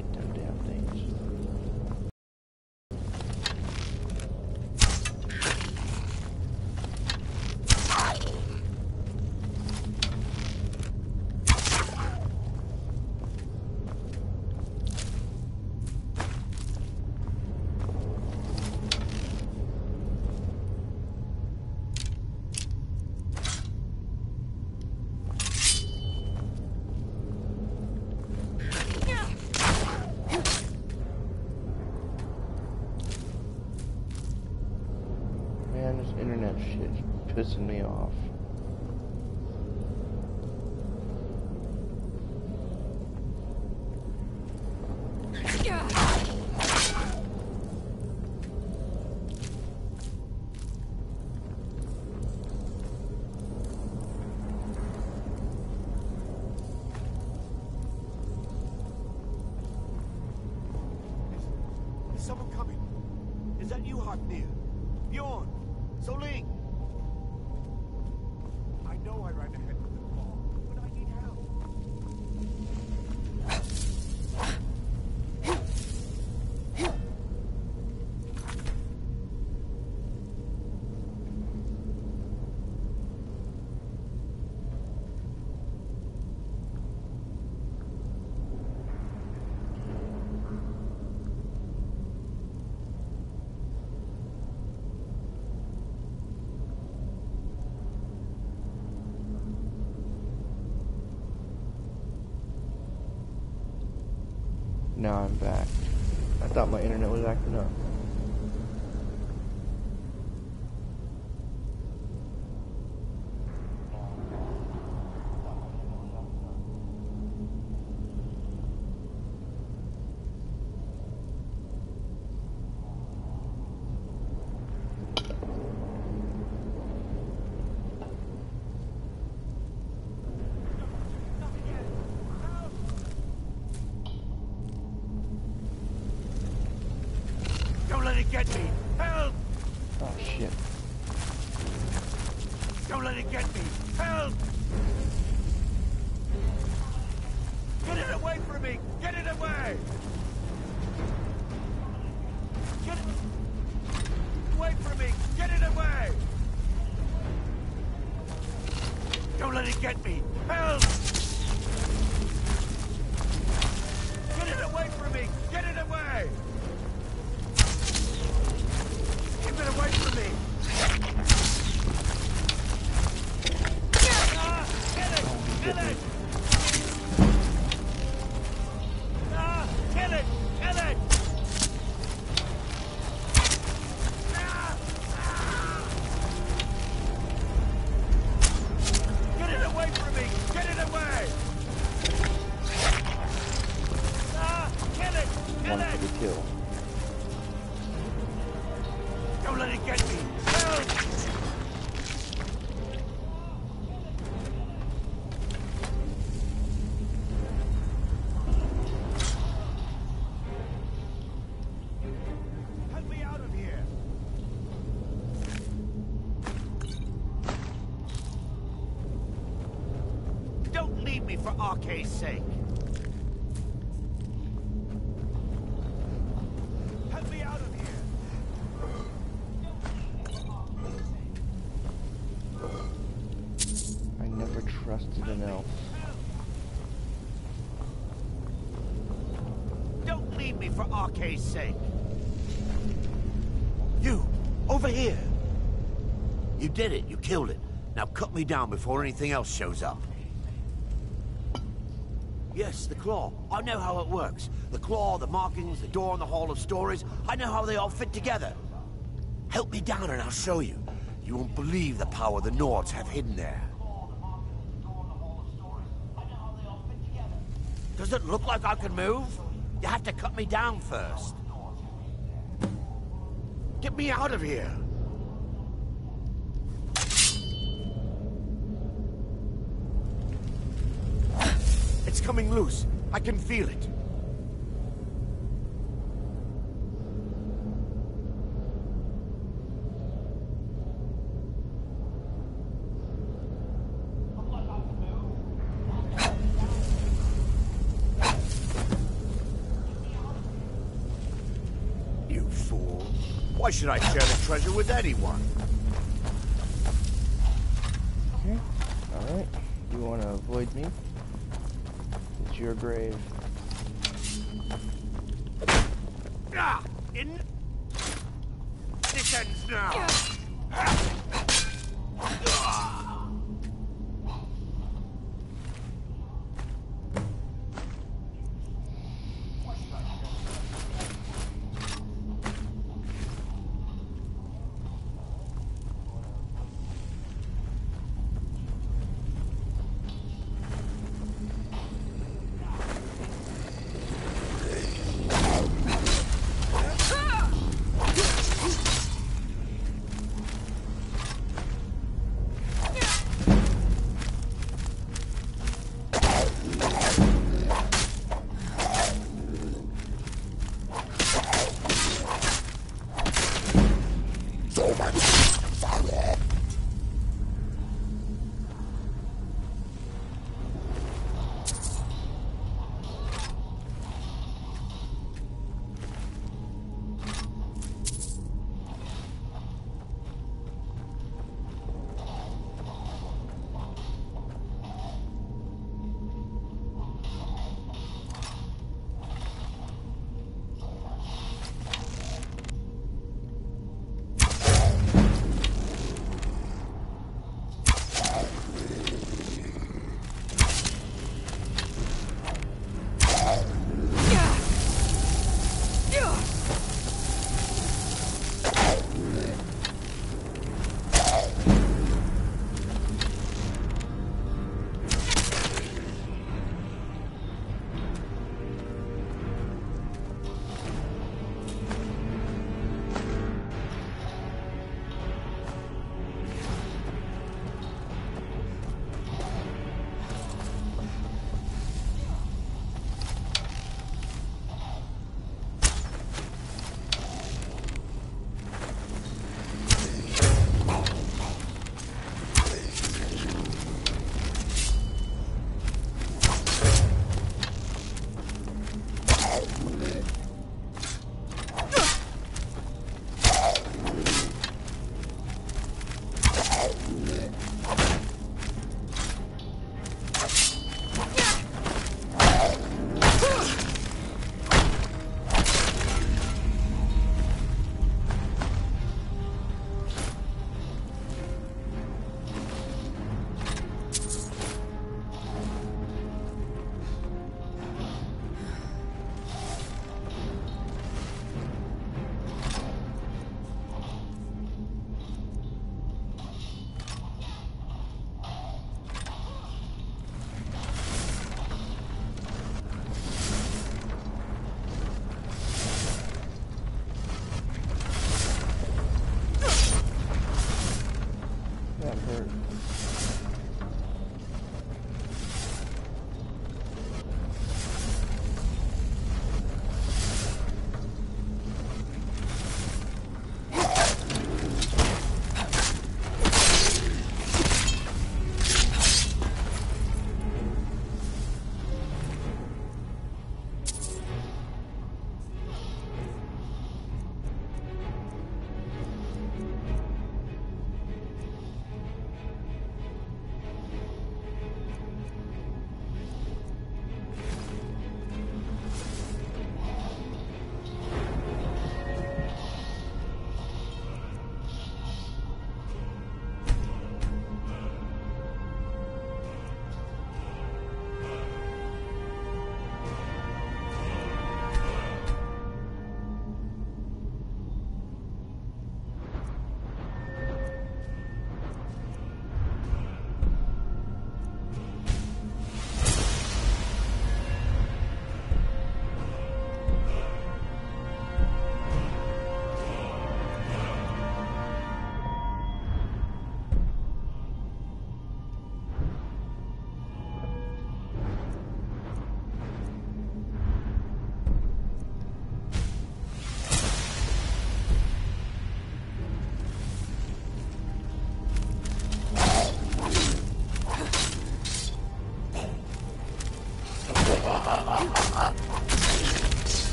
hate them damn things. Internet shit is pissing me off. Is someone coming? Is that you, Hartnir? Bjorn? Soling! I know I ran ahead with the claw, but I need help. Now I'm back. I thought my internet was acting up. Don't let it get me! Help! Oh shit. Don't let it get me! Help! Get it away from me! Get it away! Get it away from me! Get it away! Don't let it get me! Help! Get it away from me! Get it away! Keep it away from me! Ah, kill it! Kill it! Ah, kill it! Kill it! Ah, ah. Get it away from me! Get it away! Ah, kill it! Kill One it! for the kill. Don't let it get me! Help! Help me out of here! Don't leave me for RK's sake! Help me out of here! I never trusted an elf. Don't leave me for RK's sake. You, over here. You did it. You killed it. Now cut me down before anything else shows up. Yes, the claw. I know how it works. The claw, the markings, the door in the Hall of Stories. I know how they all fit together. Help me down and I'll show you. You won't believe the power the Nords have hidden there. Does it look like I can move? You have to cut me down first. Get me out of here! It's coming loose. I can feel it. Why should I share the treasure with anyone? Okay. Alright. You want to avoid me? It's your grave. Ah! This ends now!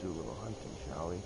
Do a little hunting, shall we?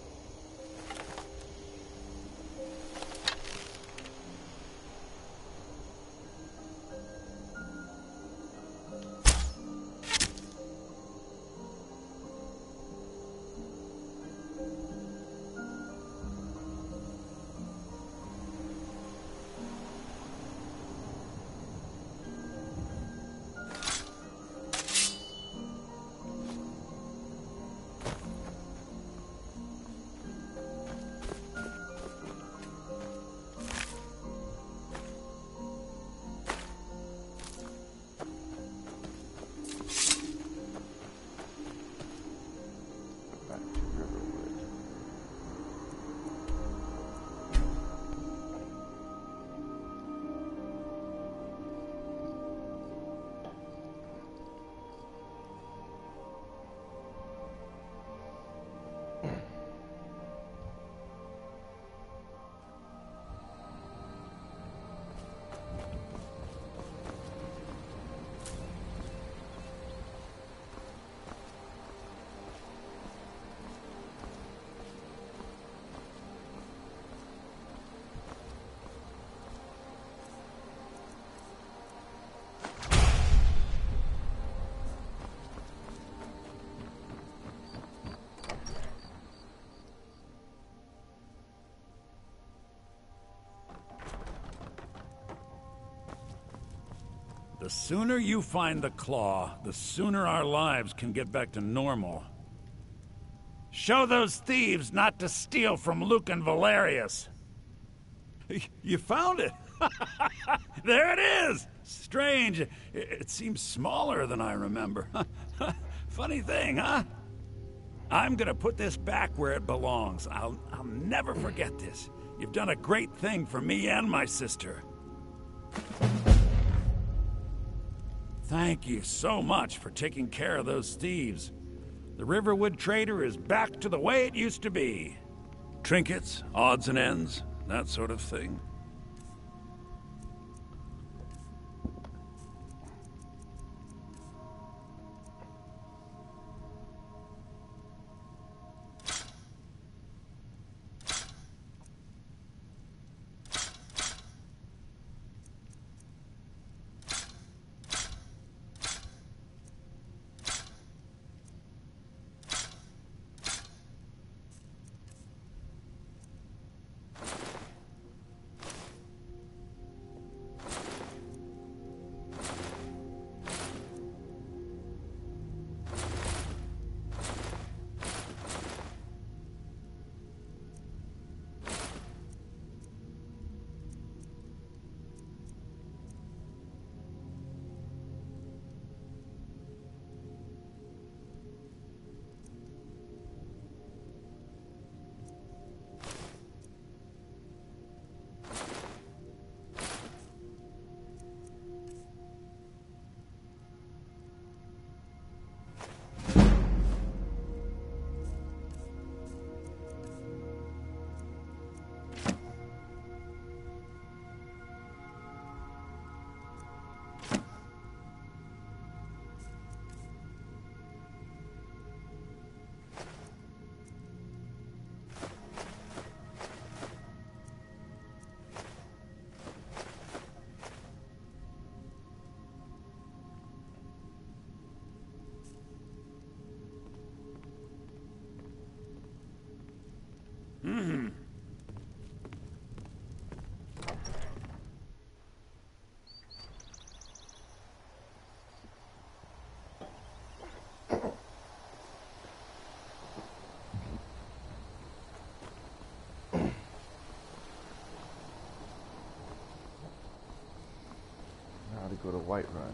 The sooner you find the claw, the sooner our lives can get back to normal. Show those thieves not to steal from Luke and Valerius. You found it! There it is! Strange. It seems smaller than I remember. Funny thing, huh? I'm gonna put this back where it belongs. I'll never forget this. You've done a great thing for me and my sister. Thank you so much for taking care of those thieves. The Riverwood Trader is back to the way it used to be. Trinkets, odds and ends, that sort of thing. Whiterun.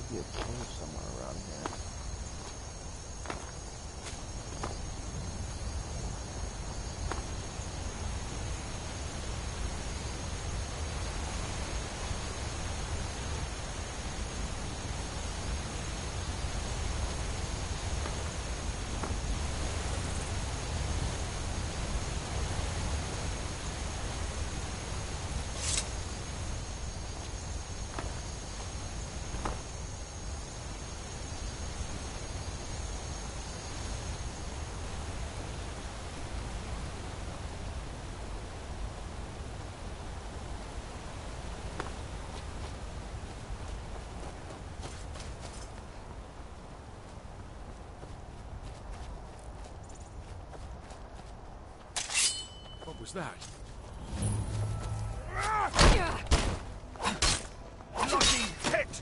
Be a cave somewhere around here. What was that? Bloody pit!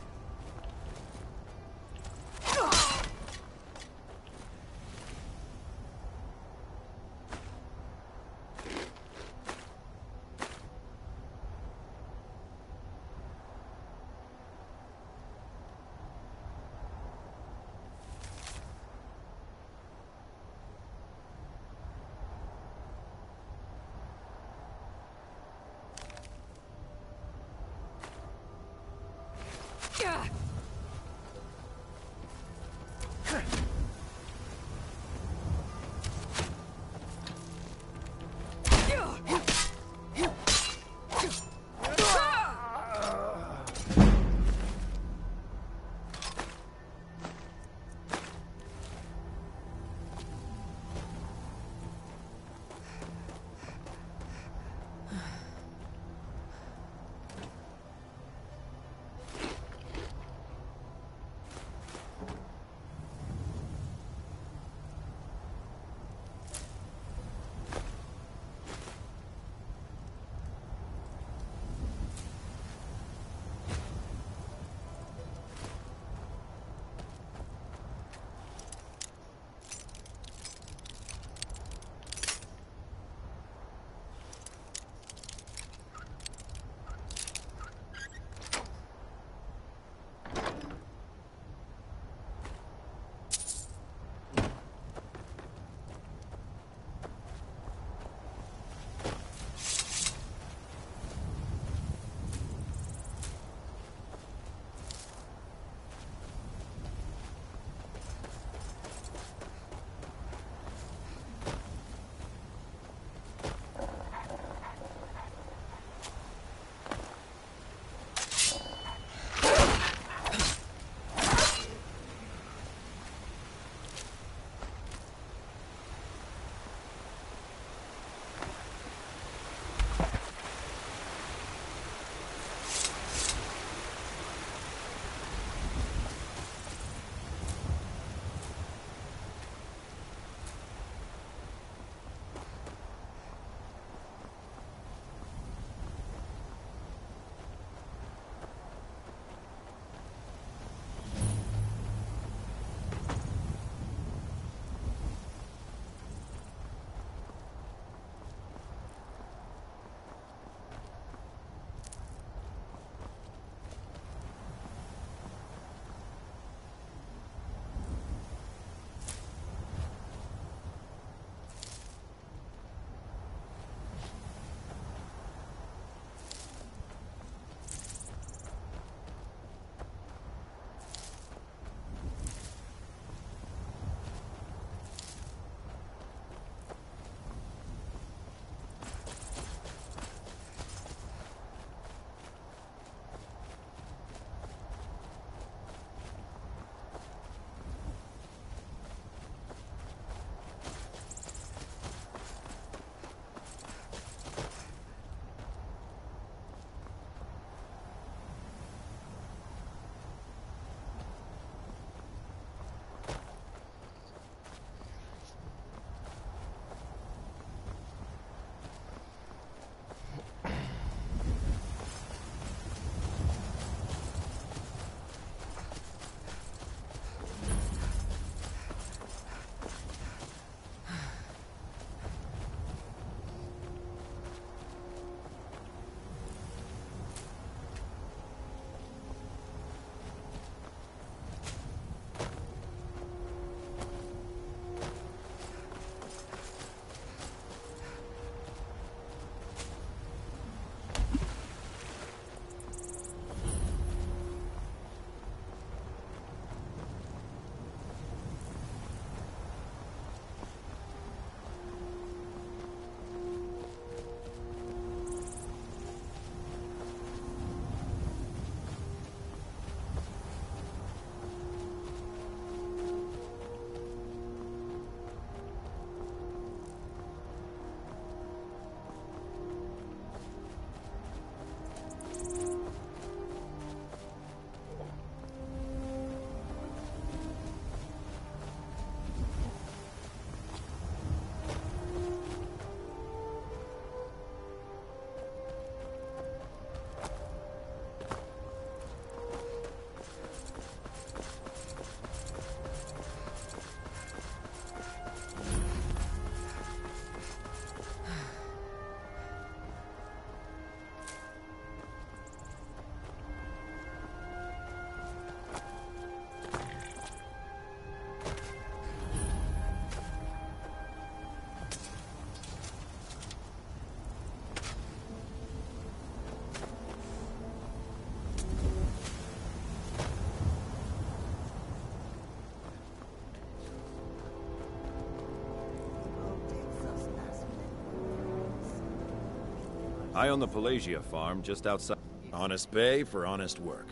I own the Pelagia farm just outside. Honest Bay for honest work.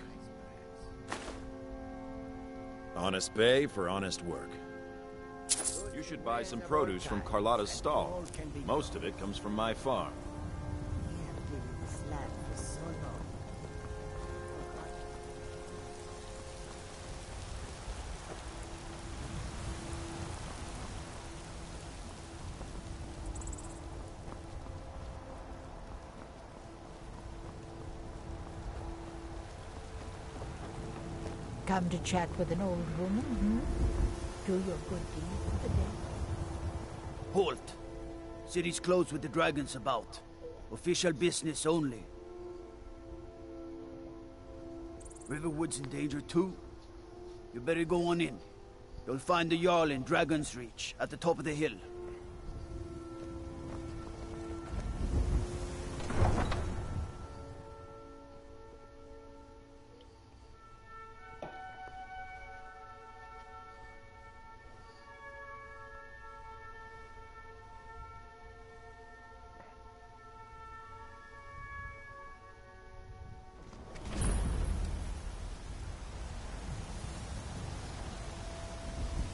Honest Bay for honest work. You should buy some produce from Carlotta's stall. Most of it comes from my farm. Come to chat with an old woman, Do your good deed for the day. Halt! City's closed with the dragons about. Official business only. Riverwood's in danger too. You better go on in. You'll find the Jarl in Dragon's Reach, at the top of the hill.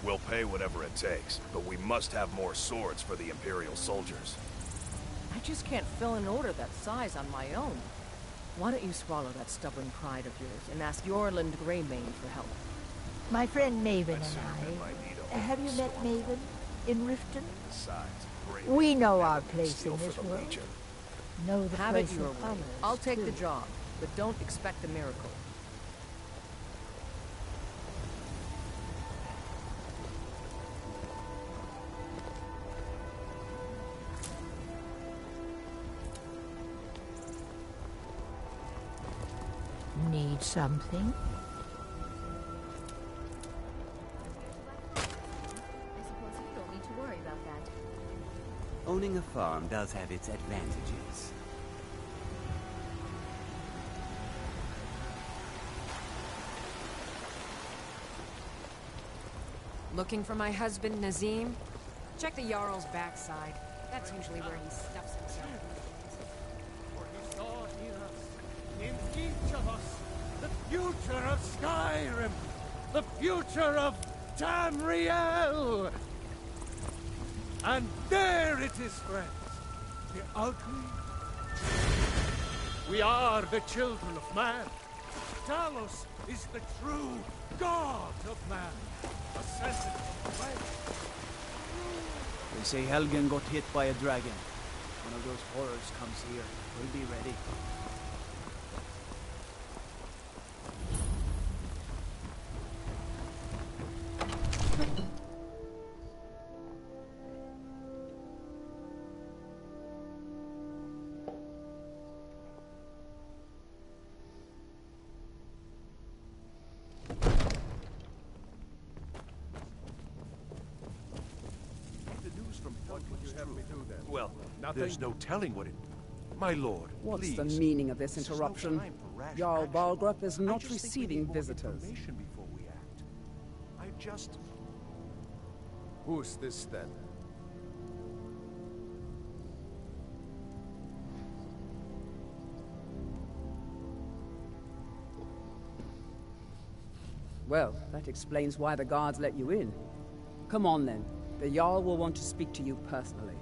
We'll pay whatever it takes, but we must have more swords for the Imperial soldiers. I just can't fill an order that size on my own. Why don't you swallow that stubborn pride of yours and ask Yorland Greymane for help? My friend Maven I'd sooner bet and my need I. a Have you met sword. Maven in Riften? Besides, We know our Greymane place steal in for this the world. Legion. Know the Have it place your of way. others, I'll take the too. job, but don't expect a miracle. Need something? I suppose you don't need to worry about that. Owning a farm does have its advantages. Looking for my husband, Nazim? Check the Jarl's backside. That's usually where he stuffs himself. In each of us, the future of Skyrim, the future of Tamriel. And there it is, friends, the ugly. We are the children of man. Talos is the true god of man, ascended from the way. They say Helgen got hit by a dragon. One of those horrors comes here. We'll be ready. Well, there's no telling what it... My lord, What's please. the meaning of this interruption? Time for rash Jarl action. Balgrup is I not just think we receiving need more visitors. information before we act. I just... Who's this then? Well, that explains why the guards let you in. Come on then. The Jarl will want to speak to you personally.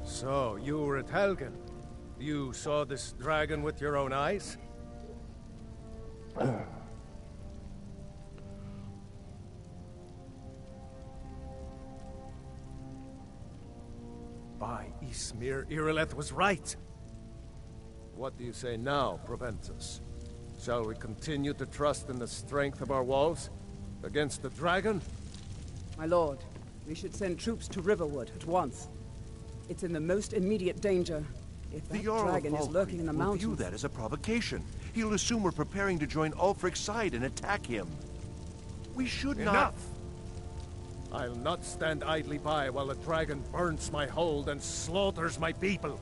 So, you were at Helgen. You saw this dragon with your own eyes? By Ysmir, Irileth was right. What do you say now, Proventus? Shall we continue to trust in the strength of our walls? Against the dragon? My lord, we should send troops to Riverwood at once. It's in the most immediate danger. If The that Jarl of dragon is lurking in the will mountains... view that as a provocation. He'll assume we're preparing to join Ulfric's side and attack him. We should not... Enough! I'll not stand idly by while the dragon burns my hold and slaughters my people.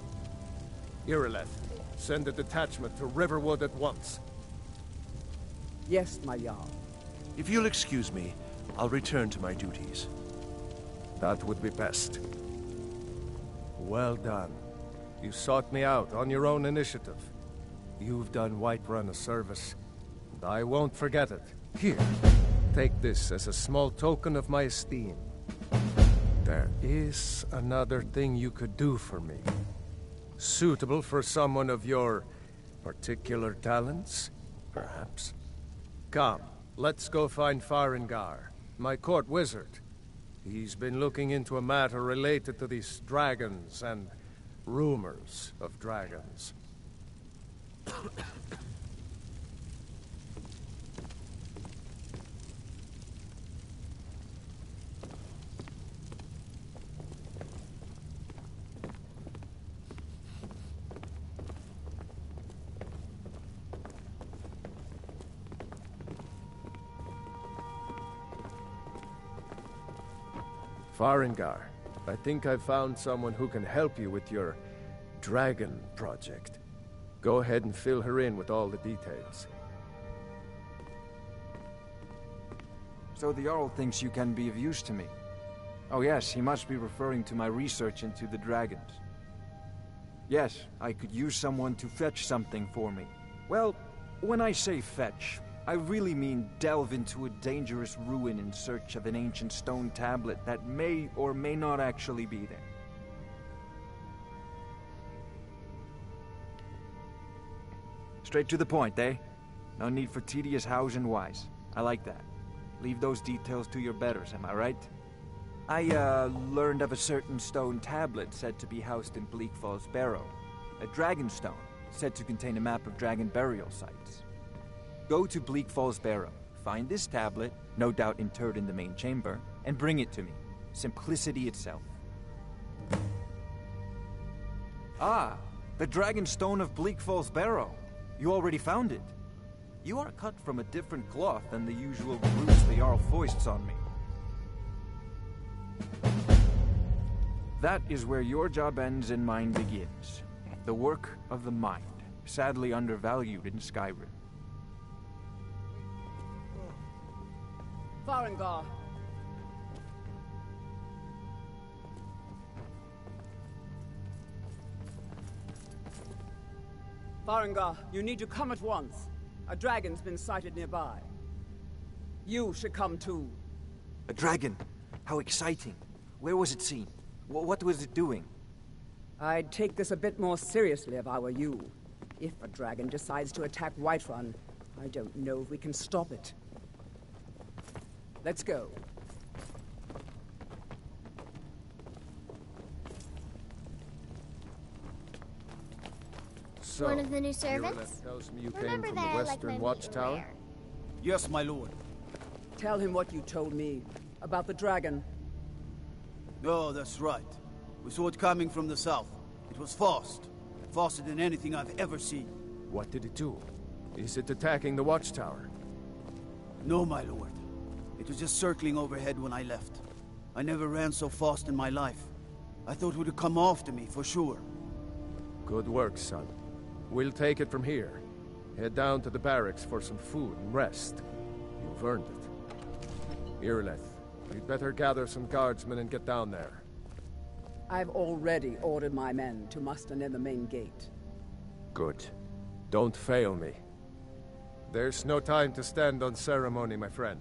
Irileth, send a detachment to Riverwood at once. Yes, my Jarl. If you'll excuse me, I'll return to my duties. That would be best. Well done. You sought me out on your own initiative. You've done Whiterun a service, and I won't forget it. Here, take this as a small token of my esteem. There is another thing you could do for me. Suitable for someone of your particular talents, perhaps. Come, let's go find Farengar, my court wizard. He's been looking into a matter related to these dragons and rumors of dragons. Farengar, I think I've found someone who can help you with your dragon project. Go ahead and fill her in with all the details. So the Jarl thinks you can be of use to me. Oh yes, he must be referring to my research into the dragons. Yes, I could use someone to fetch something for me. Well, when I say fetch, I really mean delve into a dangerous ruin in search of an ancient stone tablet that may or may not actually be there. Straight to the point, eh? No need for tedious hows and whys. I like that. Leave those details to your betters, am I right? I, learned of a certain stone tablet said to be housed in Bleak Falls Barrow. A dragon stone, said to contain a map of dragon burial sites. Go to Bleak Falls Barrow, find this tablet, no doubt interred in the main chamber, and bring it to me. Simplicity itself. Ah, the Dragon Stone of Bleak Falls Barrow. You already found it. You are cut from a different cloth than the usual roots the Jarl foists on me. That is where your job ends and mine begins. The work of the mind, sadly undervalued in Skyrim. Farengar. Farengar, you need to come at once. A dragon's been sighted nearby. You should come too. A dragon? How exciting. Where was it seen? What was it doing? I'd take this a bit more seriously if I were you. If a dragon decides to attack Whiterun, I don't know if we can stop it. Let's go. So, one of the new servants? Tells me you Remember came from that the I like Western my meat Watchtower? rare. Yes, my lord. Tell him what you told me about the dragon. Oh, that's right. We saw it coming from the south. It was fast. Faster than anything I've ever seen. What did it do? Is it attacking the Watchtower? No, my lord. It was just circling overhead when I left. I never ran so fast in my life. I thought it would come after me, for sure. Good work, son. We'll take it from here. Head down to the barracks for some food and rest. You've earned it. Irileth, you'd better gather some guardsmen and get down there. I've already ordered my men to muster near the main gate. Good. Don't fail me. There's no time to stand on ceremony, my friend.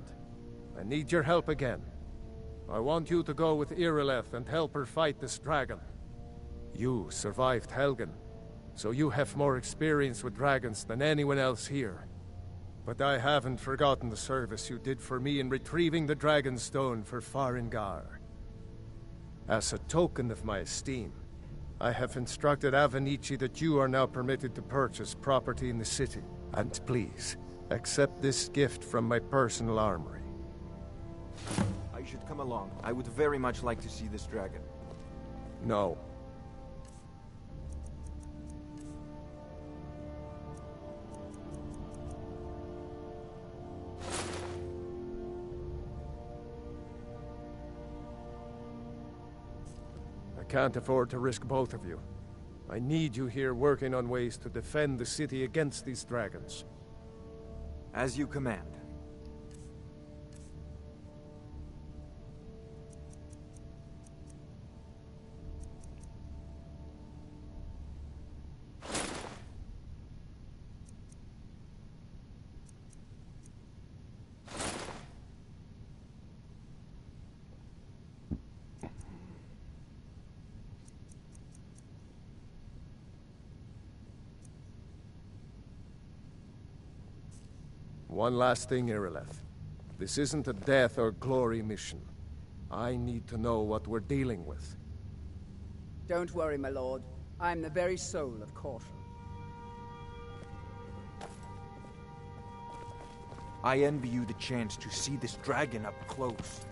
I need your help again. I want you to go with Irileth and help her fight this dragon. You survived Helgen, so you have more experience with dragons than anyone else here. But I haven't forgotten the service you did for me in retrieving the Dragon Stone for Farengar. As a token of my esteem, I have instructed Avenici that you are now permitted to purchase property in the city. And please, accept this gift from my personal armory. I should come along. I would very much like to see this dragon. No. I can't afford to risk both of you. I need you here working on ways to defend the city against these dragons. As you command. One last thing, Irileth. This isn't a death or glory mission. I need to know what we're dealing with. Don't worry, my lord. I'm the very soul of caution. I envy you the chance to see this dragon up close.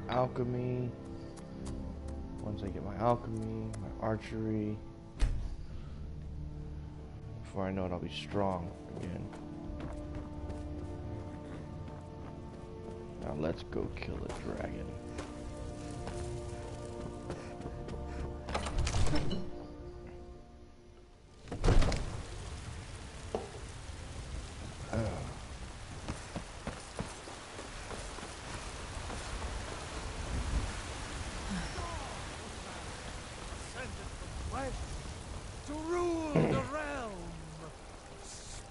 Alchemy. Once I get my alchemy, my archery, before I know it, I'll be strong again. Now let's go kill a dragon.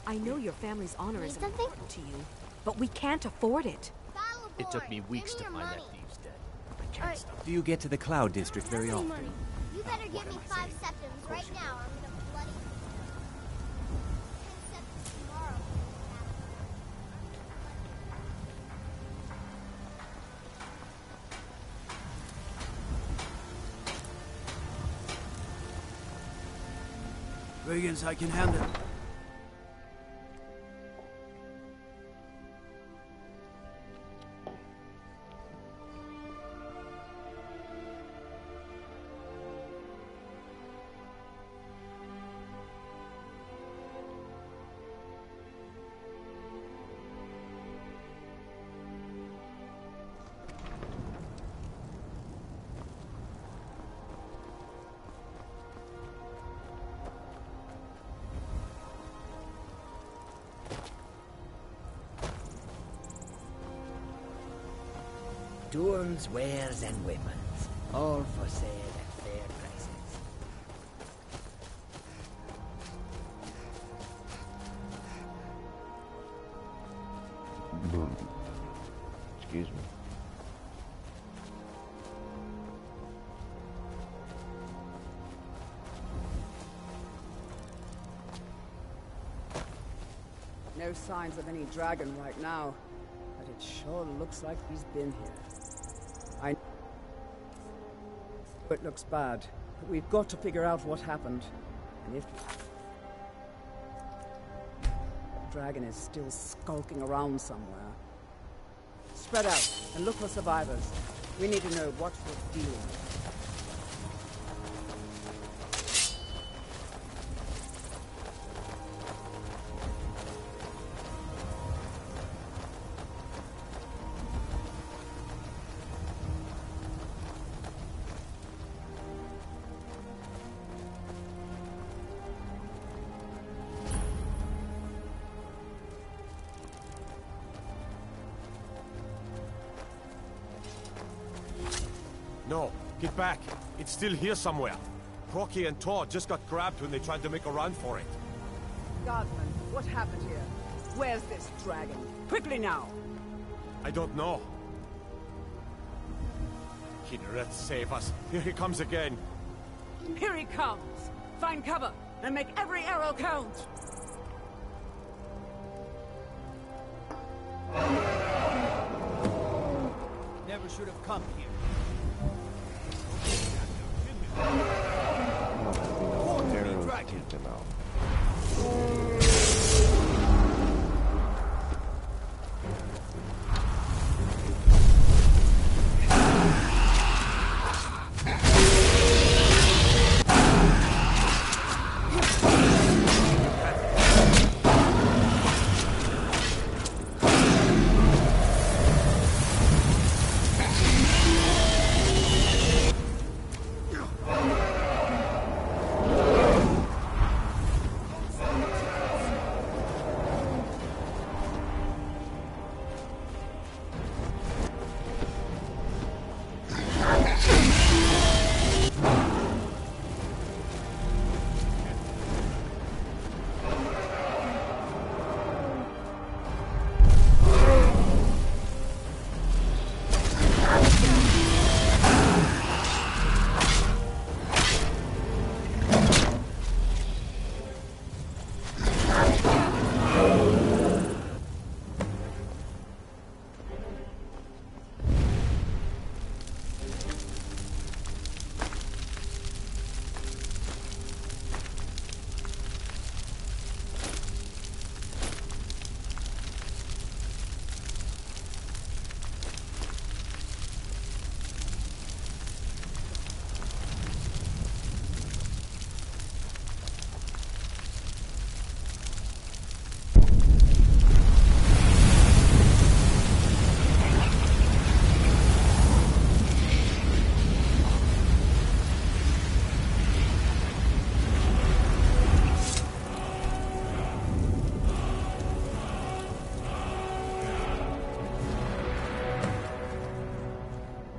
I know your family's honor is important to you, but we can't afford it. It took me weeks to find that thieves dead. I can't stop. Do you get to the Cloud District very often? You better give me 5 septims right now. I'm gonna bloody 10 septims tomorrow. Brigands, I can handle it. Tools, wares, and weapons, all for sale at fair prices. Excuse me. No signs of any dragon right now, but it sure looks like he's been here. It looks bad, but we've got to figure out what happened. And if the dragon is still skulking around somewhere, spread out and look for survivors. We need to know what we're dealing with. No, get back. It's still here somewhere. Crocky and Todd just got grabbed when they tried to make a run for it. Guardsman, what happened here? Where's this dragon? Quickly now! I don't know. Kinnereth, save us. Here he comes again. Here he comes! Find cover, and make every arrow count! Never should have come here. Take them out.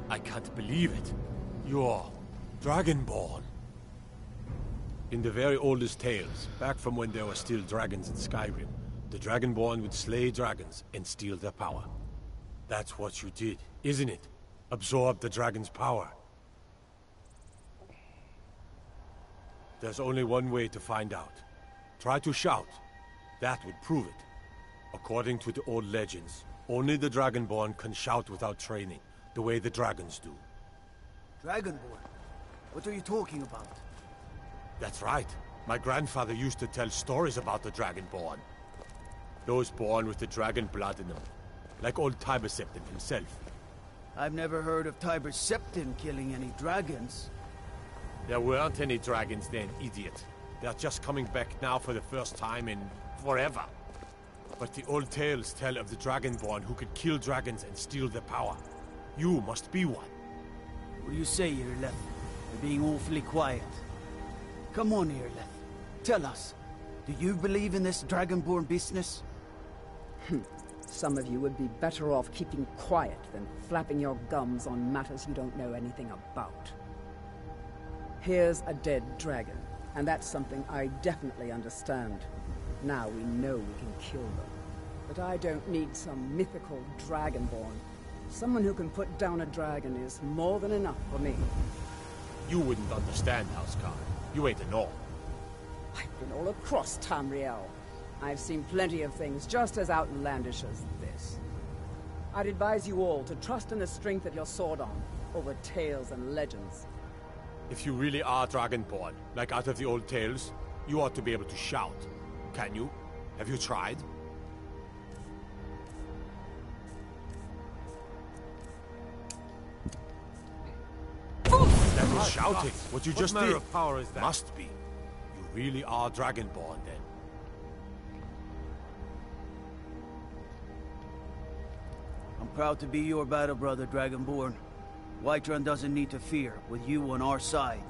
I can't believe it. You're Dragonborn. In the very oldest tales, back from when there were still dragons in Skyrim, the Dragonborn would slay dragons and steal their power. That's what you did, isn't it? Absorb the dragon's power. There's only one way to find out. Try to shout. That would prove it. According to the old legends, only the Dragonborn can shout without training, the way the dragons do. Dragonborn? What are you talking about? That's right. My grandfather used to tell stories about the Dragonborn. Those born with the dragon blood in them. Like old Tiber Septim himself. I've never heard of Tiber Septim killing any dragons. There weren't any dragons then, idiot. They're just coming back now for the first time in forever. But the old tales tell of the Dragonborn who could kill dragons and steal their power. You must be one. What do you say, Irleth? You're being awfully quiet. Come on, Irleth. Tell us, do you believe in this Dragonborn business? Some of you would be better off keeping quiet than flapping your gums on matters you don't know anything about. Here's a dead dragon, and that's something I definitely understand. Now we know we can kill them. But I don't need some mythical Dragonborn. Someone who can put down a dragon is more than enough for me. You wouldn't understand, Housecar. You ain't a Nord. I've been all across Tamriel. I've seen plenty of things just as outlandish as this. I'd advise you all to trust in the strength of your sword arm over tales and legends. If you really are Dragonborn, like out of the old tales, You ought to be able to shout. Can you? Have you tried? That was shouting. What you just did. What power is that? Must be. You really are Dragonborn, then. I'm proud to be your battle brother, Dragonborn. Whiterun doesn't need to fear, with you on our side.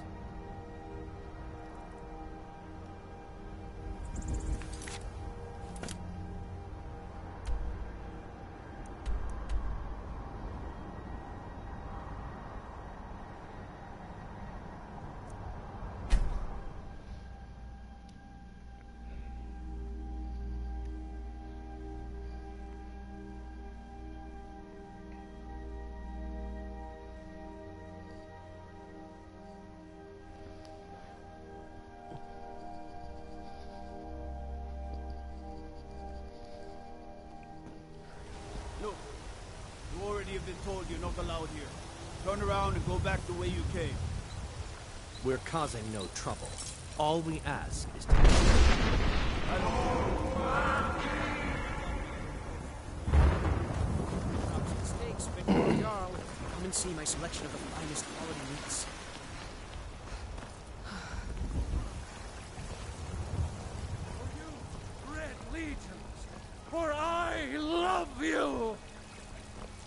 Look, you already have been told you're not allowed here. Turn around and go back the way you came. We're causing no trouble. All we ask is to... Steaks, Victor Jarl. Come and see my selection of the finest quality meats. Red Legions, for I love you!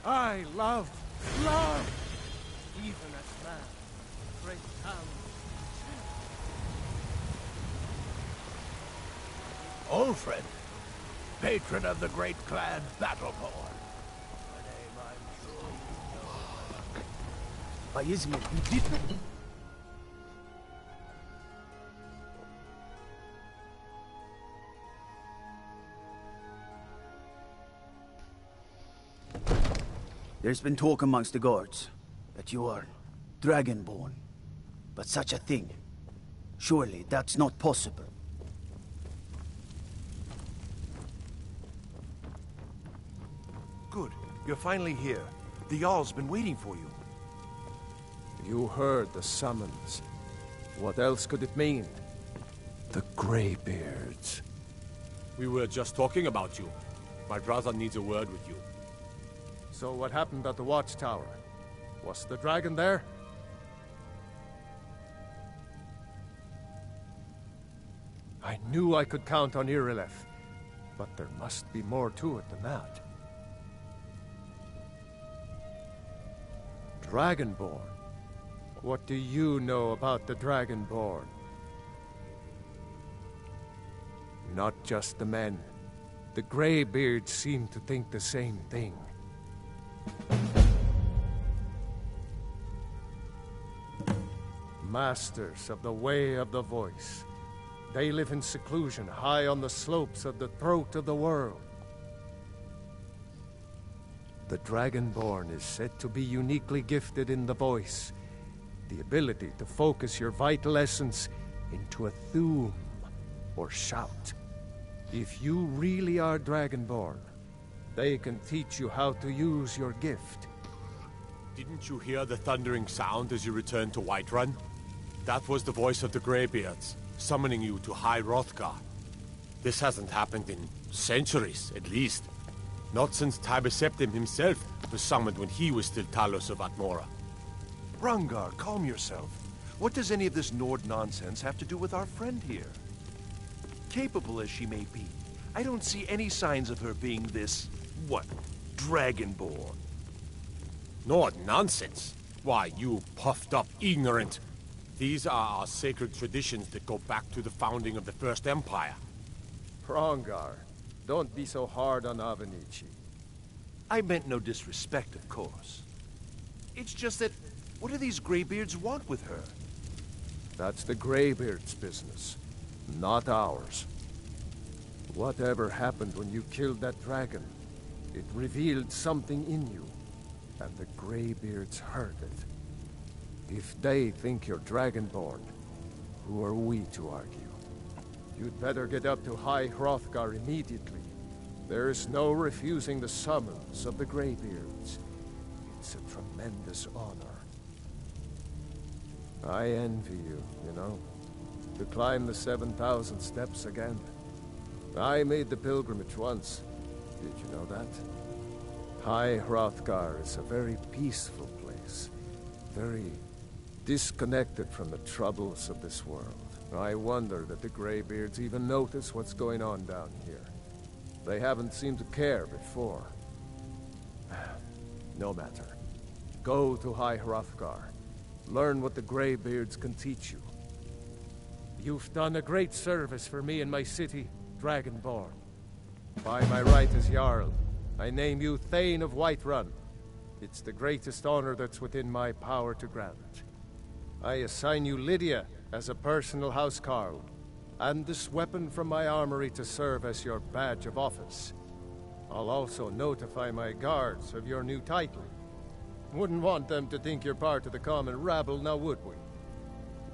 I love. Even as man, great town. Old friend, patron of the great clan Battleborn. By Izmir, you did not... There's been talk amongst the guards that you are Dragonborn. But such a thing, surely that's not possible. Good. You're finally here. The Jarl's been waiting for you. You heard the summons. What else could it mean? The Greybeards. We were just talking about you. My brother needs a word with you. So what happened at the watchtower? Was the dragon there? I knew I could count on Irileth, but there must be more to it than that. Dragonborn? What do you know about the Dragonborn? Not just the men. The Greybeards seem to think the same thing. Masters of the Way of the Voice. They live in seclusion high on the slopes of the throat of the world. The Dragonborn is said to be uniquely gifted in the voice, the ability to focus your vital essence into a thum, or shout. If you really are Dragonborn, they can teach you how to use your gift. Didn't you hear the thundering sound as you returned to Whiterun? That was the voice of the Greybeards, summoning you to High Hrothgar. This hasn't happened in centuries, at least. Not since Tiber Septim himself was summoned when he was still Talos of Atmora. Rangar, calm yourself. What does any of this Nord nonsense have to do with our friend here? Capable as she may be, I don't see any signs of her being this, Dragonborn. Nord nonsense? Why, you puffed up ignorant. These are our sacred traditions that go back to the founding of the First Empire. Hrongar, don't be so hard on Avenici. I meant no disrespect, of course. It's just that, what do these Greybeards want with her? That's the Greybeards' business, not ours. Whatever happened when you killed that dragon, it revealed something in you, and the Greybeards heard it. If they think you're Dragonborn, who are we to argue? You'd better get up to High Hrothgar immediately. There's no refusing the summons of the Greybeards. It's a tremendous honor. I envy you, you know. to climb the 7,000 steps again. I made the pilgrimage once. Did you know that? High Hrothgar is a very peaceful place. Very disconnected from the troubles of this world. I wonder that the Greybeards even notice what's going on down here. They haven't seemed to care before. No matter. Go to High Hrothgar. Learn what the Greybeards can teach you. You've done a great service for me and my city, Dragonborn. By my right as Jarl, I name you Thane of Whiterun. It's the greatest honor that's within my power to grant. I assign you Lydia as a personal housecarl, and this weapon from my armory to serve as your badge of office. I'll also notify my guards of your new title. Wouldn't want them to think you're part of the common rabble, now would we?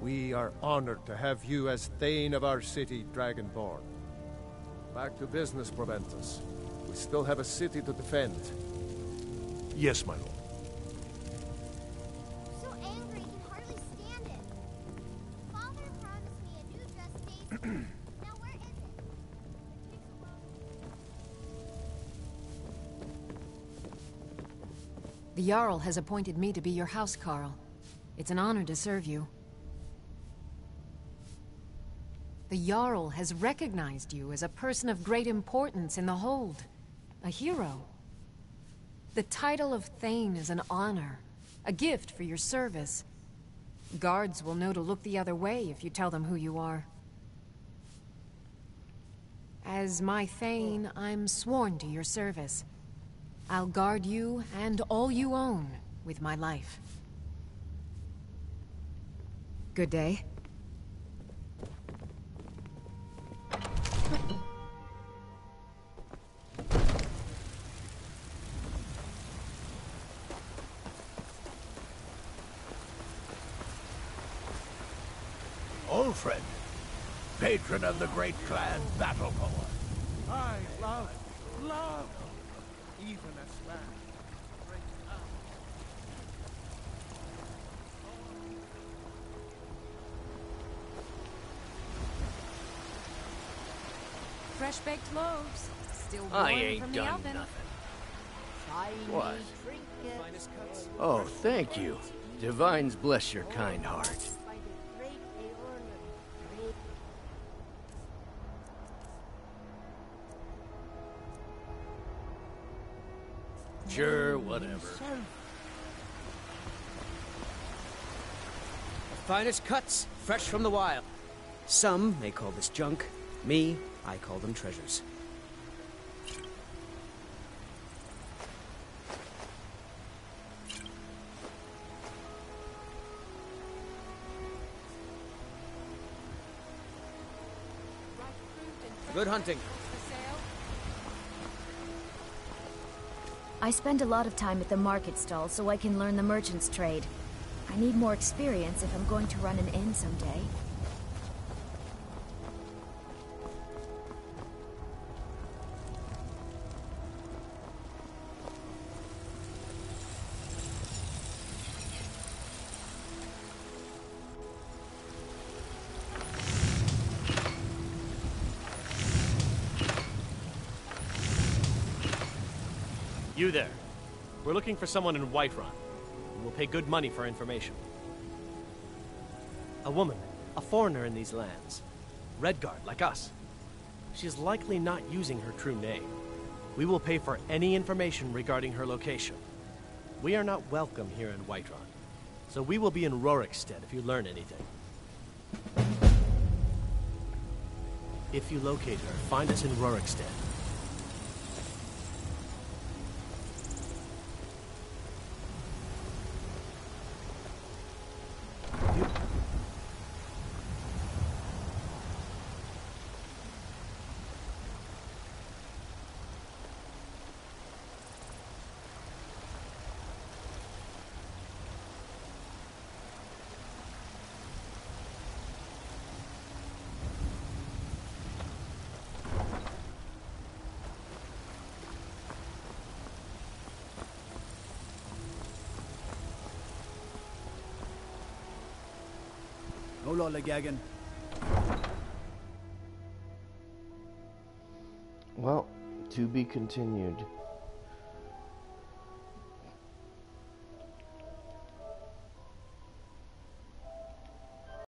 We are honored to have you as Thane of our city, Dragonborn. Back to business, Proventus. We still have a city to defend. Yes, my lord. So angry, I can hardly stand it. Father promised me a new dress days ago. Now where is it? The Jarl has appointed me to be your housecarl. It's an honor to serve you. The Jarl has recognized you as a person of great importance in the Hold. A hero. The title of Thane is an honor, a gift for your service. Guards will know to look the other way if you tell them who you are. As my Thane, I'm sworn to your service. I'll guard you and all you own with my life. Good day. Old friend, patron of the great clan battle poet. I love, even as man. Fresh baked loaves, still warm I ain't from the done oven. nothing. What? Oh, thank you. Divines bless your kind heart. Sure, whatever. The finest cuts, fresh from the wild. Some may call this junk. Me, I call them treasures. Good hunting. I spend a lot of time at the market stall so I can learn the merchant's trade. I need more experience if I'm going to run an inn someday. You there. We're looking for someone in Whiterun. We'll pay good money for information. A woman, a foreigner in these lands. Redguard, like us. She's likely not using her true name. We will pay for any information regarding her location. We are not welcome here in Whiterun, so we will be in Rorikstead if you learn anything. If you locate her, find us in Rorikstead. No lollygagging. Well, to be continued.